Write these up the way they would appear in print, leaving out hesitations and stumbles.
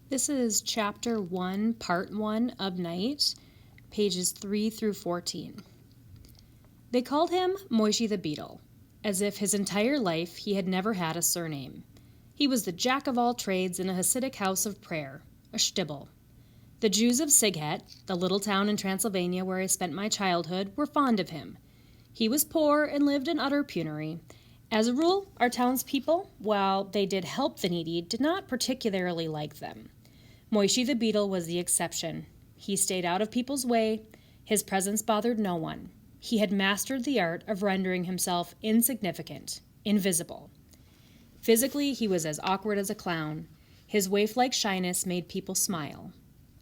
This is Chapter 1, Part 1 of Night, pages 3 through 14. They called him Moishe the Beetle, as if his entire life he had never had a surname. He was the jack of all trades in a Hasidic house of prayer, a shtibel. The Jews of Sighet, the little town in Transylvania where I spent my childhood, were fond of him. He was poor and lived in utter penury. As a rule, our townspeople, while they did help the needy, did not particularly like them. Moishe the Beetle was the exception. He stayed out of people's way. His presence bothered no one. He had mastered the art of rendering himself insignificant, invisible. Physically, he was as awkward as a clown. His waif-like shyness made people smile.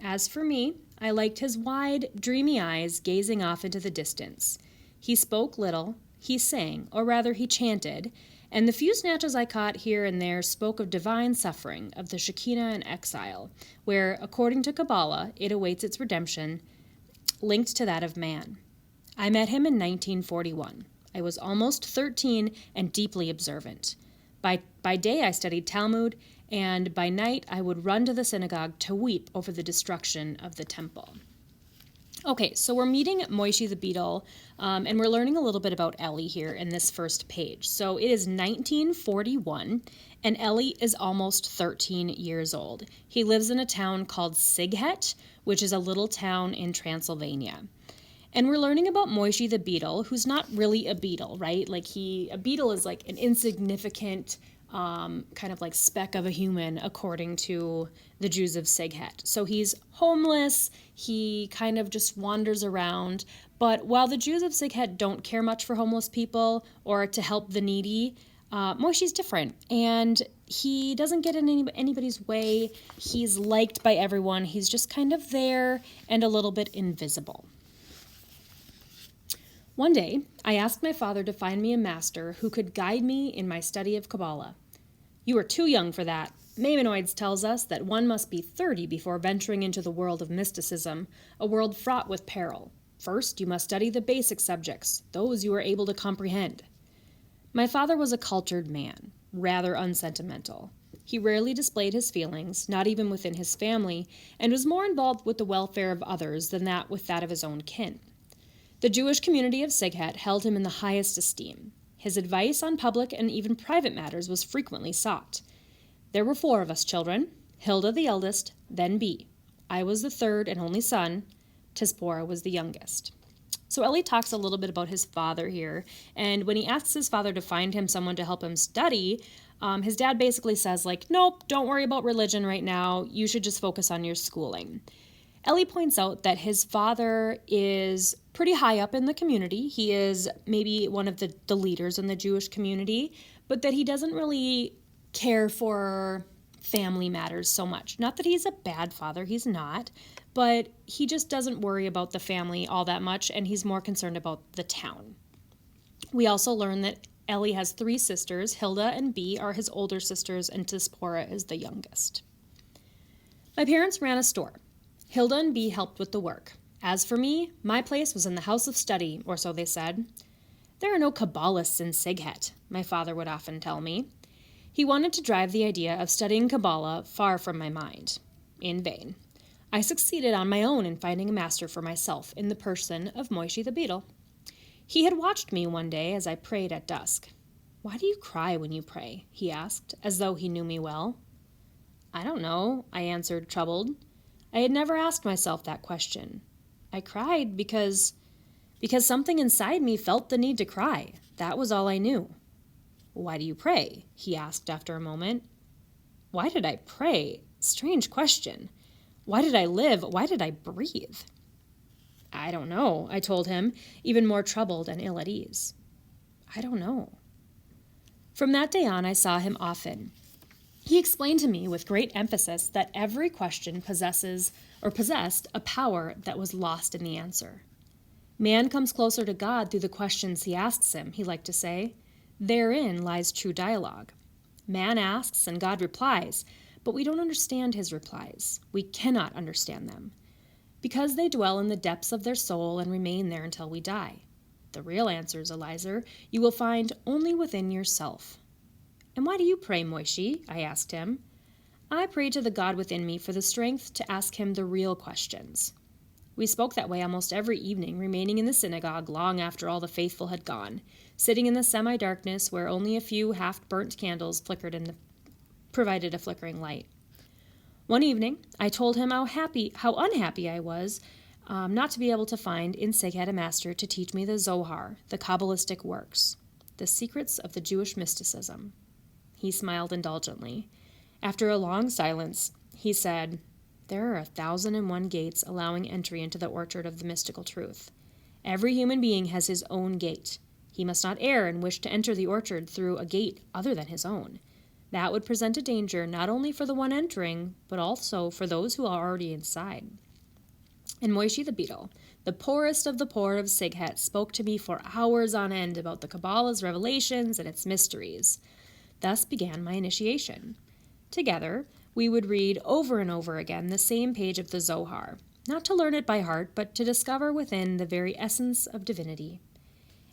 As for me, I liked his wide, dreamy eyes gazing off into the distance. He spoke little. He sang, or rather he chanted, and the few snatches I caught here and there spoke of divine suffering, of the Shekinah and exile, where, according to Kabbalah, it awaits its redemption, linked to that of man. I met him in 1941. I was almost 13 and deeply observant. By day I studied Talmud, and by night I would run to the synagogue to weep over the destruction of the temple. Okay, so we're meeting Moishe the Beetle, and we're learning a little bit about Ellie here in this first page. So it is 1941, and Ellie is almost 13 years old. He lives in a town called Sighet, which is a little town in Transylvania. And we're learning about Moishe the Beetle, who's not really a beetle, right? A beetle is like an insignificant kind of like speck of a human, according to the Jews of Sighet. So he's homeless, he kind of just wanders around. But while the Jews of Sighet don't care much for homeless people or to help the needy, Moishe's different, and he doesn't get in anybody's way. He's liked by everyone. He's just kind of there and a little bit invisible. One day, I asked my father to find me a master who could guide me in my study of Kabbalah. "You are too young for that. Maimonides tells us that one must be 30 before venturing into the world of mysticism, a world fraught with peril. First, you must study the basic subjects, those you are able to comprehend." My father was a cultured man, rather unsentimental. He rarely displayed his feelings, not even within his family, and was more involved with the welfare of others than with that of his own kin. The Jewish community of Sighet held him in the highest esteem. His advice on public and even private matters was frequently sought. There were 4 of us children, Hilda the eldest, then B. I was the third and only son. Tispora was the youngest. So Ellie talks a little bit about his father here, and when he asks his father to find him someone to help him study, his dad basically says, nope, don't worry about religion right now, you should just focus on your schooling. Ellie points out that his father is pretty high up in the community. He is maybe one of the leaders in the Jewish community, but that he doesn't really care for family matters so much. Not that he's a bad father, he's not, but he just doesn't worry about the family all that much, and he's more concerned about the town. We also learn that Ellie has 3 sisters. Hilda and B are his older sisters, and Tispora is the youngest. My parents ran a store. Hilda and B helped with the work. As for me, my place was in the house of study, or so they said. "There are no Kabbalists in Sighet," my father would often tell me. He wanted to drive the idea of studying Kabbalah far from my mind. In vain. I succeeded on my own in finding a master for myself in the person of Moishe the Beetle. He had watched me one day as I prayed at dusk. "Why do you cry when you pray?" he asked, as though he knew me well. "I don't know," I answered, troubled. I had never asked myself that question. I cried because something inside me felt the need to cry. That was all I knew. "Why do you pray?" he asked after a moment. Why did I pray? Strange question. Why did I live? Why did I breathe? "I don't know," I told him, even more troubled and ill at ease. "I don't know." From that day on, I saw him often. He explained to me with great emphasis that every question possessed a power that was lost in the answer. Man comes closer to God through the questions he asks him, he liked to say. Therein lies true dialogue. Man asks and God replies, but we don't understand his replies. We cannot understand them, because they dwell in the depths of their soul and remain there until we die. The real answers, Eliezer, you will find only within yourself. "And why do you pray, Moishe?" I asked him. I prayed to the God within me for the strength to ask him the real questions. We spoke that way almost every evening, remaining in the synagogue long after all the faithful had gone, sitting in the semi-darkness where only a few half-burnt candles provided a flickering light. One evening, I told him how unhappy I was not to be able to find in Sighet a master to teach me the Zohar, the Kabbalistic works, the secrets of the Jewish mysticism. He smiled indulgently. After a long silence, he said, "There are 1,001 gates allowing entry into the orchard of the mystical truth. Every human being has his own gate. He must not err and wish to enter the orchard through a gate other than his own. That would present a danger not only for the one entering, but also for those who are already inside." And Moishi the beetle, the poorest of the poor of Sighet, spoke to me for hours on end about the Kabbalah's revelations and its mysteries. Thus began my initiation. Together, we would read over and over again the same page of the Zohar, not to learn it by heart, but to discover within the very essence of divinity.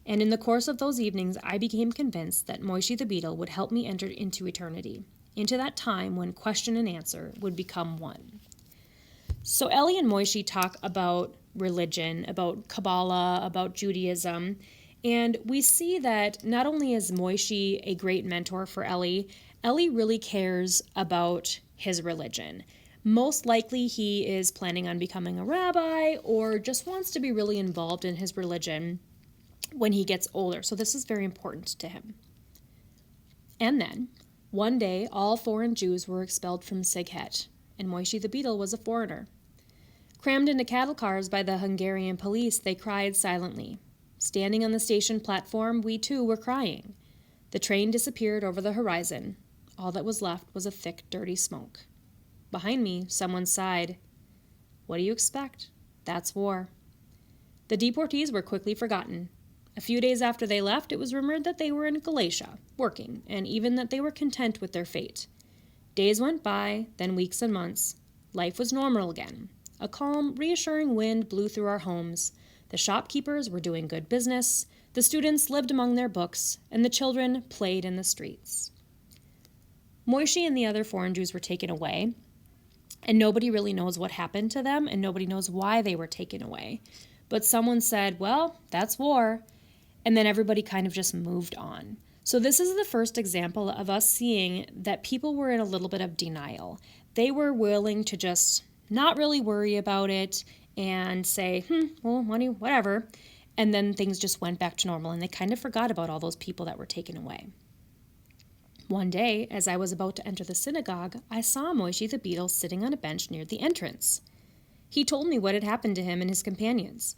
And in the course of those evenings, I became convinced that Moishi the beetle would help me enter into eternity, into that time when question and answer would become one. So Ellie and Moishi talk about religion, about Kabbalah, about Judaism, and we see that not only is Moishi a great mentor for Ellie really cares about his religion. Most likely he is planning on becoming a rabbi or just wants to be really involved in his religion when he gets older. So this is very important to him. And then, one day, all foreign Jews were expelled from Sighet, and Moishi the beetle was a foreigner. Crammed into cattle cars by the Hungarian police, they cried silently. Standing on the station platform, we too were crying. The train disappeared over the horizon. All that was left was a thick, dirty smoke. Behind me, someone sighed. "What do you expect? That's war." The deportees were quickly forgotten. A few days after they left, it was rumored that they were in Galatia, working, and even that they were content with their fate. Days went by, then weeks and months. Life was normal again. A calm, reassuring wind blew through our homes. The shopkeepers were doing good business, the students lived among their books, and the children played in the streets. Moishi and the other foreign Jews were taken away, and nobody really knows what happened to them, and nobody knows why they were taken away. But someone said, "Well, that's war," and then everybody kind of just moved on. So this is the first example of us seeing that people were in a little bit of denial. They were willing to just not really worry about it and say, well, whatever, and then things just went back to normal, and they kind of forgot about all those people that were taken away. One day, as I was about to enter the synagogue, I saw Moishi the beetle sitting on a bench near the entrance. He told me what had happened to him and his companions.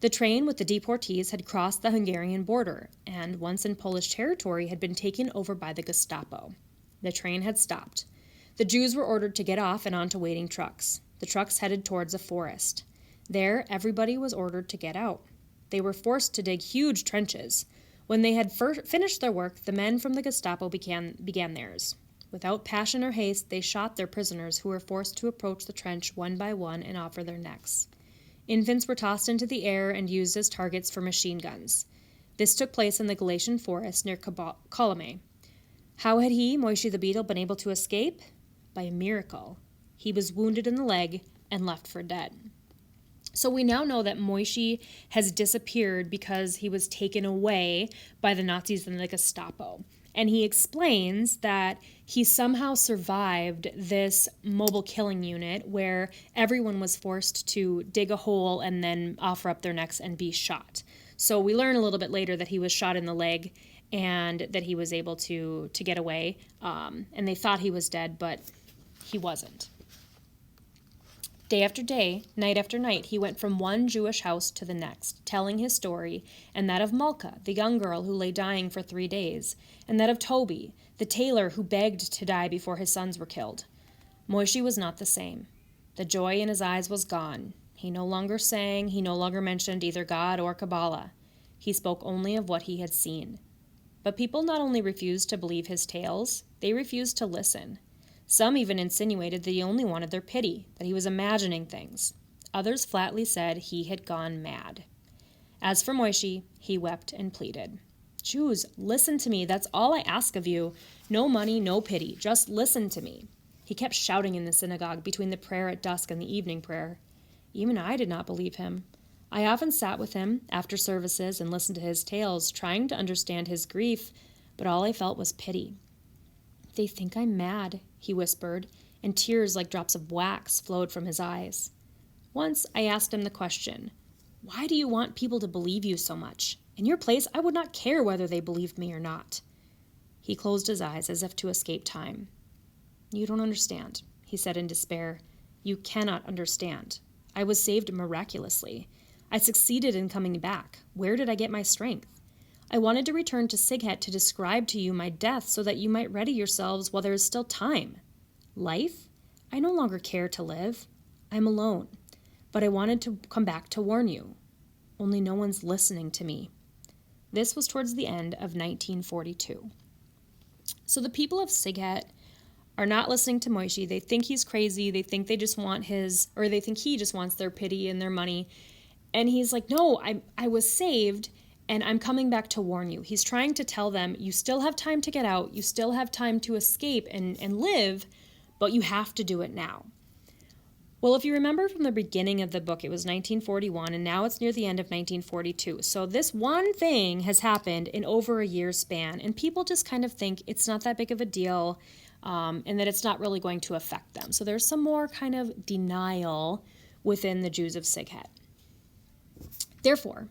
The train with the deportees had crossed the Hungarian border, and once in Polish territory had been taken over by the Gestapo. The train had stopped. The Jews were ordered to get off and onto waiting trucks. The trucks headed towards a forest. There, everybody was ordered to get out. They were forced to dig huge trenches. When they had finished their work, the men from the Gestapo began theirs. Without passion or haste, they shot their prisoners who were forced to approach the trench one by one and offer their necks. Infants were tossed into the air and used as targets for machine guns. This took place in the Galatian forest near Colome. How had he, Moishi the beetle, been able to escape? By a miracle. He was wounded in the leg and left for dead. So we now know that Moishi has disappeared because he was taken away by the Nazis and the Gestapo. And he explains that he somehow survived this mobile killing unit where everyone was forced to dig a hole and then offer up their necks and be shot. So we learn a little bit later that he was shot in the leg and that he was able to get away. And they thought he was dead, but he wasn't. Day after day, night after night, he went from one Jewish house to the next, telling his story, and that of Malka, the young girl who lay dying for 3 days, and that of Toby, the tailor who begged to die before his sons were killed. Moishi was not the same. The joy in his eyes was gone. He no longer sang, he no longer mentioned either God or Kabbalah. He spoke only of what he had seen. But people not only refused to believe his tales, they refused to listen. Some even insinuated that he only wanted their pity, that he was imagining things. Others flatly said he had gone mad. As for Moishi, he wept and pleaded. "Jews, listen to me. That's all I ask of you. No money, no pity. Just listen to me." He kept shouting in the synagogue between the prayer at dusk and the evening prayer. Even I did not believe him. I often sat with him after services and listened to his tales, trying to understand his grief, but all I felt was pity. "They think I'm mad," he whispered, and tears like drops of wax flowed from his eyes. Once I asked him the question, "Why do you want people to believe you so much? In your place, I would not care whether they believed me or not." He closed his eyes as if to escape time. "You don't understand," he said in despair. "You cannot understand. I was saved miraculously. I succeeded in coming back. Where did I get my strength? I wanted to return to Sighet to describe to you my death so that you might ready yourselves while there is still time. Life? I no longer care to live. I'm alone. But I wanted to come back to warn you. Only no one's listening to me." This was towards the end of 1942. So the people of Sighet are not listening to Moishi. They think he's crazy. They think they just want they think he just wants their pity and their money. And he's like, "No, I was saved and I'm coming back to warn you." He's trying to tell them, you still have time to get out. You still have time to escape and live, but you have to do it now. Well, if you remember from the beginning of the book, it was 1941, and now it's near the end of 1942. So this one thing has happened in over a year's span, and people just kind of think it's not that big of a deal, and that it's not really going to affect them. So there's some more kind of denial within the Jews of Sighet. Thereafter,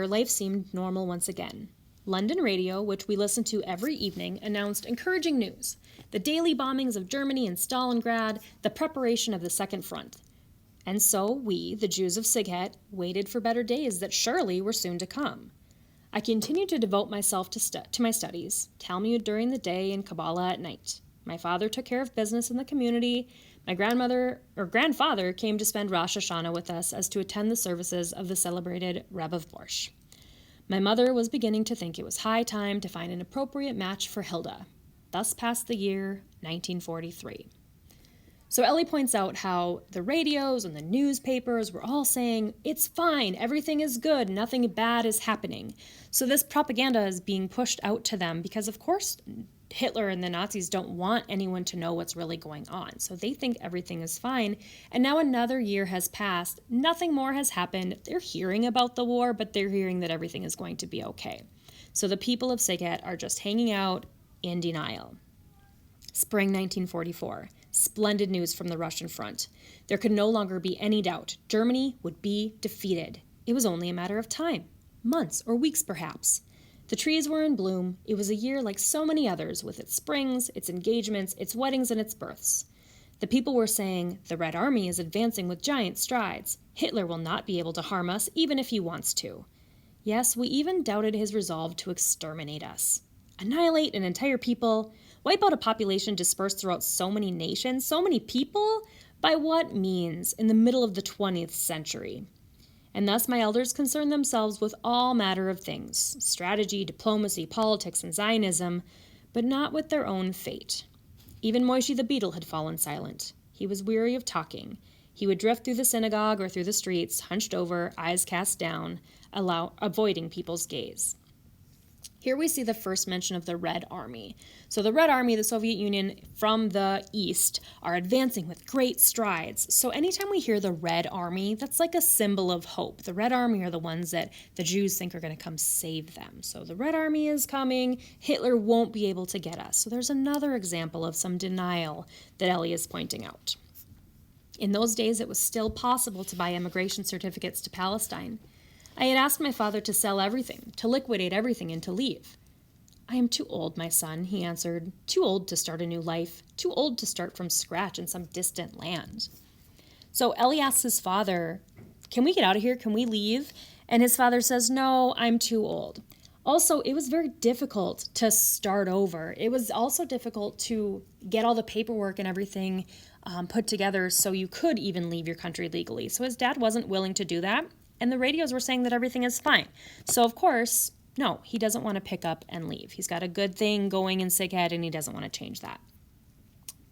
life seemed normal once again. London radio, which we listened to every evening, announced encouraging news: the daily bombings of Germany and Stalingrad, the preparation of the Second Front. And so we, the Jews of Sighet, waited for better days that surely were soon to come. I continued to devote myself to my studies, Talmud during the day and Kabbalah at night. My father took care of business in the community. My grandfather came to spend Rosh Hashanah with us as to attend the services of the celebrated Rebbe of Borsh. My mother was beginning to think it was high time to find an appropriate match for Hilda. Thus passed the year 1943. So Ellie points out how the radios and the newspapers were all saying, "It's fine, everything is good, nothing bad is happening." So this propaganda is being pushed out to them because, of course, Hitler and the Nazis don't want anyone to know what's really going on. So they think everything is fine. And now another year has passed. Nothing more has happened. They're hearing about the war, but they're hearing that everything is going to be okay. So the people of Sighet are just hanging out in denial. Spring 1944. Splendid news from the Russian front. There could no longer be any doubt. Germany would be defeated. It was only a matter of time. Months or weeks, perhaps. The trees were in bloom. It was a year like so many others, with its springs, its engagements, its weddings, and its births. The people were saying, "The Red Army is advancing with giant strides. Hitler will not be able to harm us, even if he wants to." Yes, we even doubted his resolve to exterminate us. Annihilate an entire people? Wipe out a population dispersed throughout so many nations? So many people? By what means, in the middle of the 20th century? And thus my elders concerned themselves with all matter of things, strategy, diplomacy, politics, and Zionism, but not with their own fate. Even Moishi the beetle had fallen silent. He was weary of talking. He would drift through the synagogue or through the streets, hunched over, eyes cast down, avoiding people's gaze. Here we see the first mention of the Red Army. So the Red Army, the Soviet Union from the East, are advancing with great strides. So anytime we hear the Red Army, that's like a symbol of hope. The Red Army are the ones that the Jews think are going to come save them. So the Red Army is coming. Hitler won't be able to get us. So there's another example of some denial that Ellie is pointing out. In those days, it was still possible to buy immigration certificates to Palestine. I had asked my father to sell everything, to liquidate everything, and to leave. "I am too old, my son," he answered. "Too old to start a new life. Too old to start from scratch in some distant land." So Ellie asks his father, "Can we get out of here? Can we leave?" And his father says, "No, I'm too old." Also, it was very difficult to start over. It was also difficult to get all the paperwork and everything put together so you could even leave your country legally. So his dad wasn't willing to do that. And the radios were saying that everything is fine. So, of course, no, he doesn't want to pick up and leave. He's got a good thing going in Sighet, and he doesn't want to change that.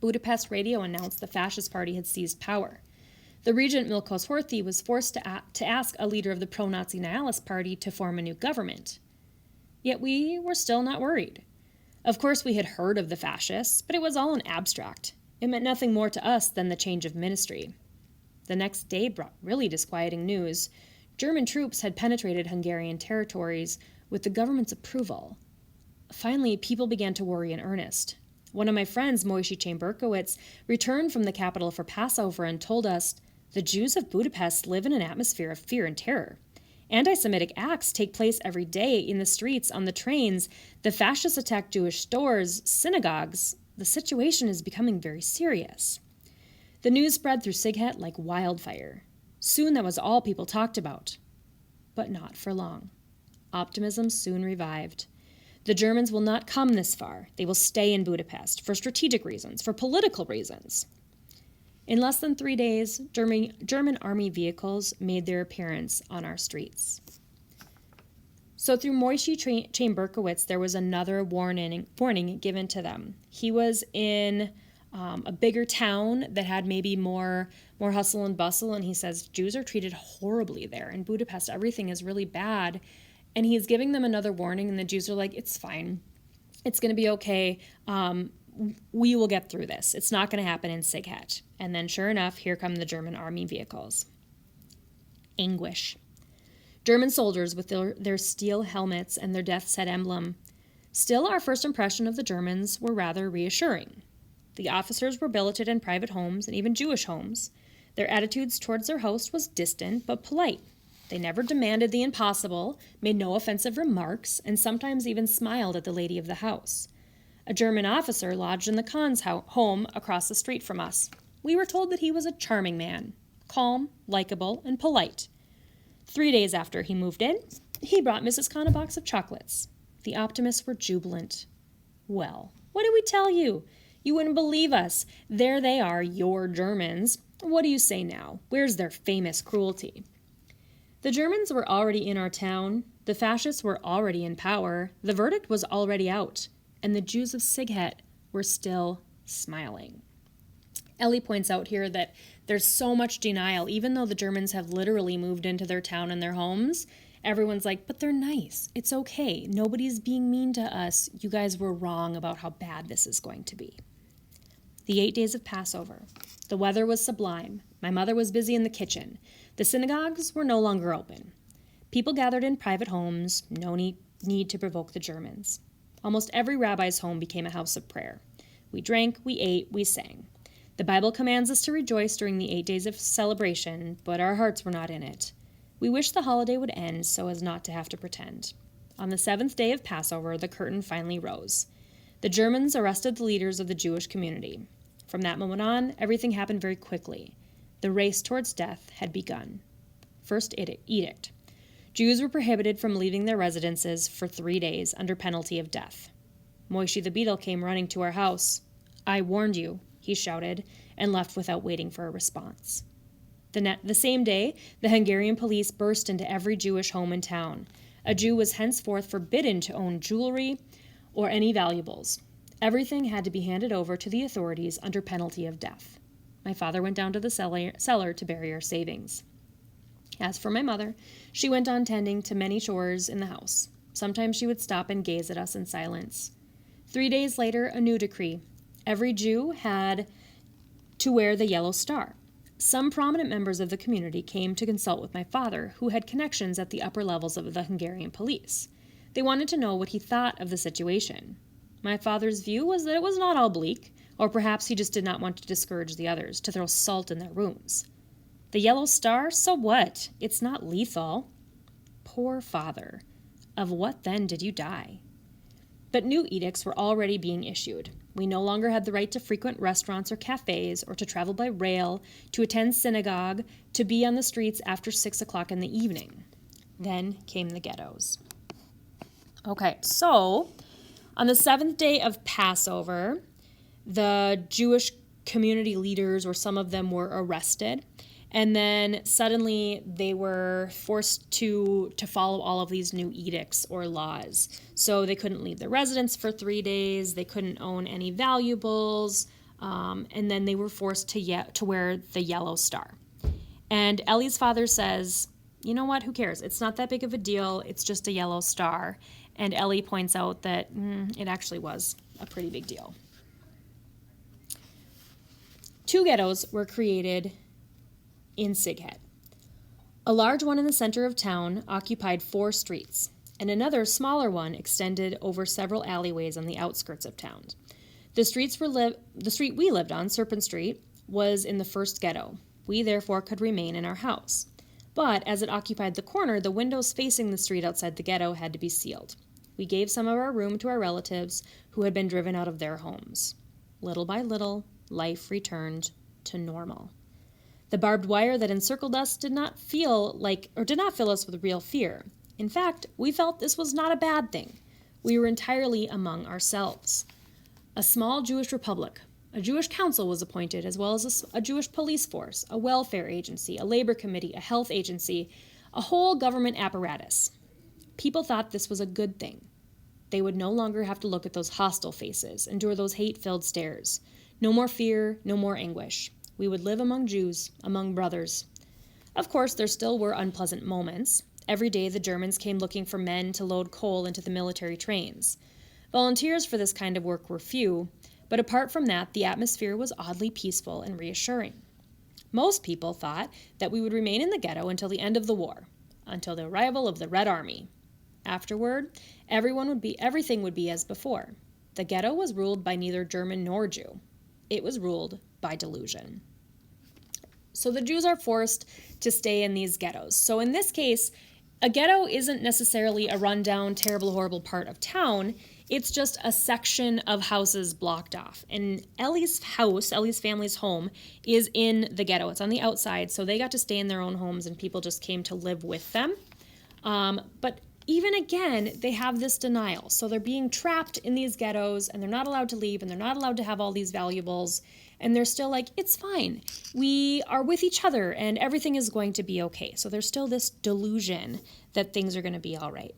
Budapest radio announced the fascist party had seized power. The regent Milkos Horthy was forced to ask a leader of the pro-Nazi Nihilist party to form a new government. Yet we were still not worried. Of course, we had heard of the fascists, but it was all an abstract. It meant nothing more to us than the change of ministry. The next day brought really disquieting news. German troops had penetrated Hungarian territories with the government's approval. Finally, people began to worry in earnest. One of my friends, Moishe Chain-Berkowitz, returned from the capital for Passover and told us, "The Jews of Budapest live in an atmosphere of fear and terror. Anti-Semitic acts take place every day in the streets, on the trains. The fascists attack Jewish stores, synagogues. The situation is becoming very serious." The news spread through Sighet like wildfire. Soon that was all people talked about. But not for long. Optimism soon revived. The Germans will not come this far. They will stay in Budapest for strategic reasons, for political reasons. In less than 3 days, German army vehicles made their appearance on our streets. So through Moishe Chain-Berkowitz, there was another warning given to them. He was in a bigger town that had maybe more hustle and bustle, and he says Jews are treated horribly there. In Budapest, everything is really bad. And he's giving them another warning, and the Jews are like, it's fine. It's going to be okay. We will get through this. It's not going to happen in Sighet. And then sure enough, here come the German army vehicles. Anguish. German soldiers with their steel helmets and their death's head emblem. Still, our first impression of the Germans were rather reassuring. The officers were billeted in private homes and even Jewish homes. Their attitudes towards their host was distant but polite. They never demanded the impossible, made no offensive remarks, and sometimes even smiled at the lady of the house. A German officer lodged in the Kahn's home across the street from us. We were told that he was a charming man, calm, likable, and polite. 3 days after he moved in, he brought Mrs. Kahn a box of chocolates. The optimists were jubilant. Well, what did we tell you? You wouldn't believe us. There they are, your Germans. What do you say now? Where's their famous cruelty? The Germans were already in our town, the fascists were already in power, the verdict was already out, and the Jews of Sighet were still smiling. Ellie points out here that there's so much denial, even though the Germans have literally moved into their town and their homes. Everyone's like, but they're nice. It's okay. Nobody's being mean to us. You guys were wrong about how bad this is going to be. The 8 days of Passover. The weather was sublime. My mother was busy in the kitchen. The synagogues were no longer open. People gathered in private homes, no need to provoke the Germans. Almost every rabbi's home became a house of prayer. We drank, we ate, we sang. The Bible commands us to rejoice during the 8 days of celebration, but our hearts were not in it. We wished the holiday would end so as not to have to pretend. On the 7th day of Passover, the curtain finally rose. The Germans arrested the leaders of the Jewish community. From that moment on, everything happened very quickly. The race towards death had begun. First edict. Jews were prohibited from leaving their residences for 3 days under penalty of death. Moishe the Beadle came running to our house. "I warned you," he shouted, and left without waiting for a response. The same day, the Hungarian police burst into every Jewish home in town. A Jew was henceforth forbidden to own jewelry or any valuables. Everything had to be handed over to the authorities under penalty of death. My father went down to the cellar to bury our savings. As for my mother, she went on tending to many chores in the house. Sometimes she would stop and gaze at us in silence. 3 days later, a new decree. Every Jew had to wear the yellow star. Some prominent members of the community came to consult with my father, who had connections at the upper levels of the Hungarian police. They wanted to know what he thought of the situation. My father's view was that it was not all bleak, or perhaps he just did not want to discourage the others, to throw salt in their wounds. The yellow star? So what? It's not lethal. Poor father. Of what then did you die? But new edicts were already being issued. We no longer had the right to frequent restaurants or cafes, or to travel by rail, to attend synagogue, to be on the streets after 6 o'clock in the evening. Then came the ghettos. Okay, so on the 7th day of Passover, the Jewish community leaders, or some of them, were arrested. And then suddenly they were forced to follow all of these new edicts or laws. So they couldn't leave their residence for 3 days. They couldn't own any valuables. And then they were forced to wear the yellow star. And Ellie's father says, you know what, who cares? It's not that big of a deal. It's just a yellow star. And Ellie points out that it actually was a pretty big deal. 2 ghettos were created in Sighet. A large one in the center of town occupied 4 streets, and another smaller one extended over several alleyways on the outskirts of town. The street we lived on, Serpent Street, was in the first ghetto. We therefore could remain in our house. But as it occupied the corner, the windows facing the street outside the ghetto had to be sealed. We gave some of our room to our relatives who had been driven out of their homes. Little by little, life returned to normal. The barbed wire that encircled us did not fill us with real fear. In fact, we felt this was not a bad thing. We were entirely among ourselves. A small Jewish republic, a Jewish council was appointed, as well as a Jewish police force, a welfare agency, a labor committee, a health agency, a whole government apparatus. People thought this was a good thing. They would no longer have to look at those hostile faces, endure those hate-filled stares. No more fear, no more anguish. We would live among Jews, among brothers. Of course, there still were unpleasant moments. Every day the Germans came looking for men to load coal into the military trains. Volunteers for this kind of work were few, but apart from that, the atmosphere was oddly peaceful and reassuring. Most people thought that we would remain in the ghetto until the end of the war, until the arrival of the Red Army. Afterward, everything would be as before. The ghetto was ruled by neither German nor Jew. It was ruled by delusion. So the Jews are forced to stay in these ghettos. So in this case, a ghetto isn't necessarily a rundown, terrible, horrible part of town. It's just a section of houses blocked off. And Ellie's family's home, is in the ghetto. It's on the outside, so they got to stay in their own homes and people just came to live with them. But even again, they have this denial. So they're being trapped in these ghettos and they're not allowed to leave and they're not allowed to have all these valuables. And they're still like, it's fine. We are with each other and everything is going to be okay. So there's still this delusion that things are going to be all right.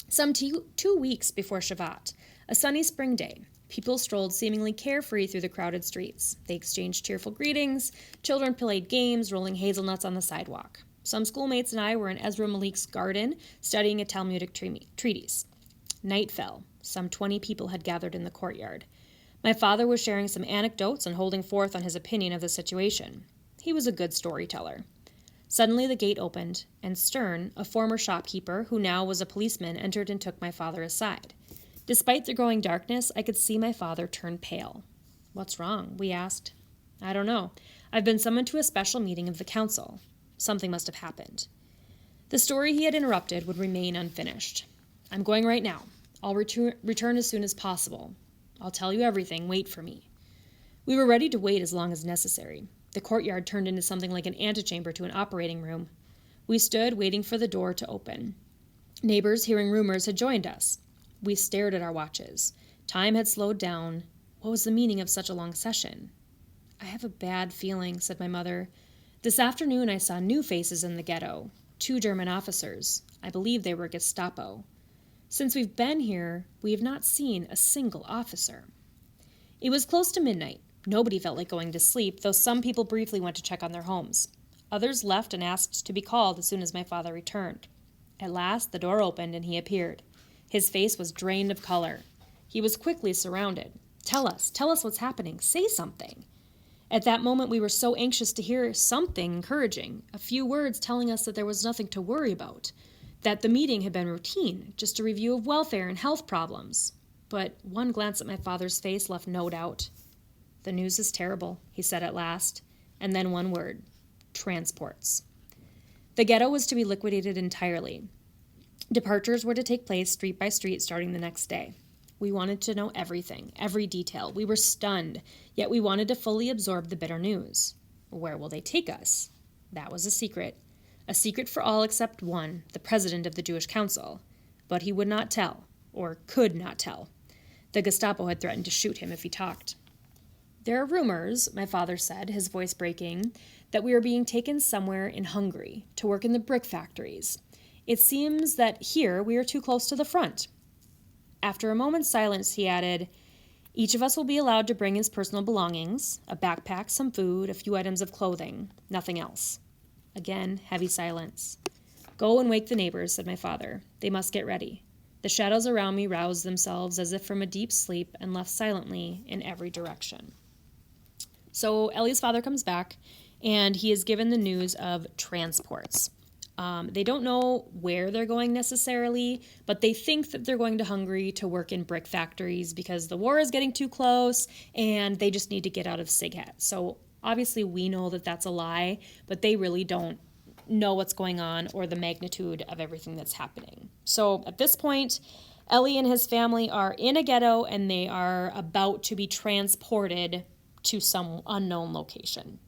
Some 2 weeks before Shavat, a sunny spring day, people strolled seemingly carefree through the crowded streets. They exchanged cheerful greetings. Children played games, rolling hazelnuts on the sidewalk. Some schoolmates and I were in Ezra Malik's garden studying a Talmudic treatise. Night fell. Some 20 people had gathered in the courtyard. My father was sharing some anecdotes and holding forth on his opinion of the situation. He was a good storyteller. Suddenly the gate opened, and Stern, a former shopkeeper who now was a policeman, entered and took my father aside. Despite the growing darkness, I could see my father turn pale. "What's wrong?" we asked. "I don't know. I've been summoned to a special meeting of the council. Something must have happened." The story he had interrupted would remain unfinished. "I'm going right now. I'll return as soon as possible. I'll tell you everything. Wait for me." We were ready to wait as long as necessary. The courtyard turned into something like an antechamber to an operating room. We stood waiting for the door to open. Neighbors, hearing rumors, had joined us. We stared at our watches. Time had slowed down. What was the meaning of such a long session? "I have a bad feeling," said my mother. "This afternoon I saw new faces in the ghetto. 2 German officers. I believe they were Gestapo. Since we've been here, we have not seen a single officer." It was close to midnight. Nobody felt like going to sleep, though some people briefly went to check on their homes. Others left and asked to be called as soon as my father returned. At last, the door opened and he appeared. His face was drained of color. He was quickly surrounded. Tell us what's happening. Say something." At that moment, we were so anxious to hear something encouraging, a few words telling us that there was nothing to worry about, that the meeting had been routine, just a review of welfare and health problems. But one glance at my father's face left no doubt. "The news is terrible," he said at last, and then one word: transports. The ghetto was to be liquidated entirely. Departures were to take place street by street starting the next day. We wanted to know everything, every detail. We were stunned, yet we wanted to fully absorb the bitter news. Where will they take us? That was a secret for all except one, the president of the Jewish Council. But he would not tell, or could not tell. The Gestapo had threatened to shoot him if he talked. "There are rumors," my father said, his voice breaking, "that we are being taken somewhere in Hungary to work in the brick factories. It seems that here we are too close to the front." After a moment's silence, he added, "Each of us will be allowed to bring his personal belongings, a backpack, some food, a few items of clothing, nothing else." Again, heavy silence. "Go and wake the neighbors," said my father. "They must get ready." The shadows around me roused themselves as if from a deep sleep and left silently in every direction. So Ellie's father comes back, and he is given the news of transports. They don't know where they're going necessarily, but they think that they're going to Hungary to work in brick factories because the war is getting too close and they just need to get out of Sighet. So obviously we know that that's a lie, but they really don't know what's going on or the magnitude of everything that's happening. So at this point, Ellie and his family are in a ghetto and they are about to be transported to some unknown location.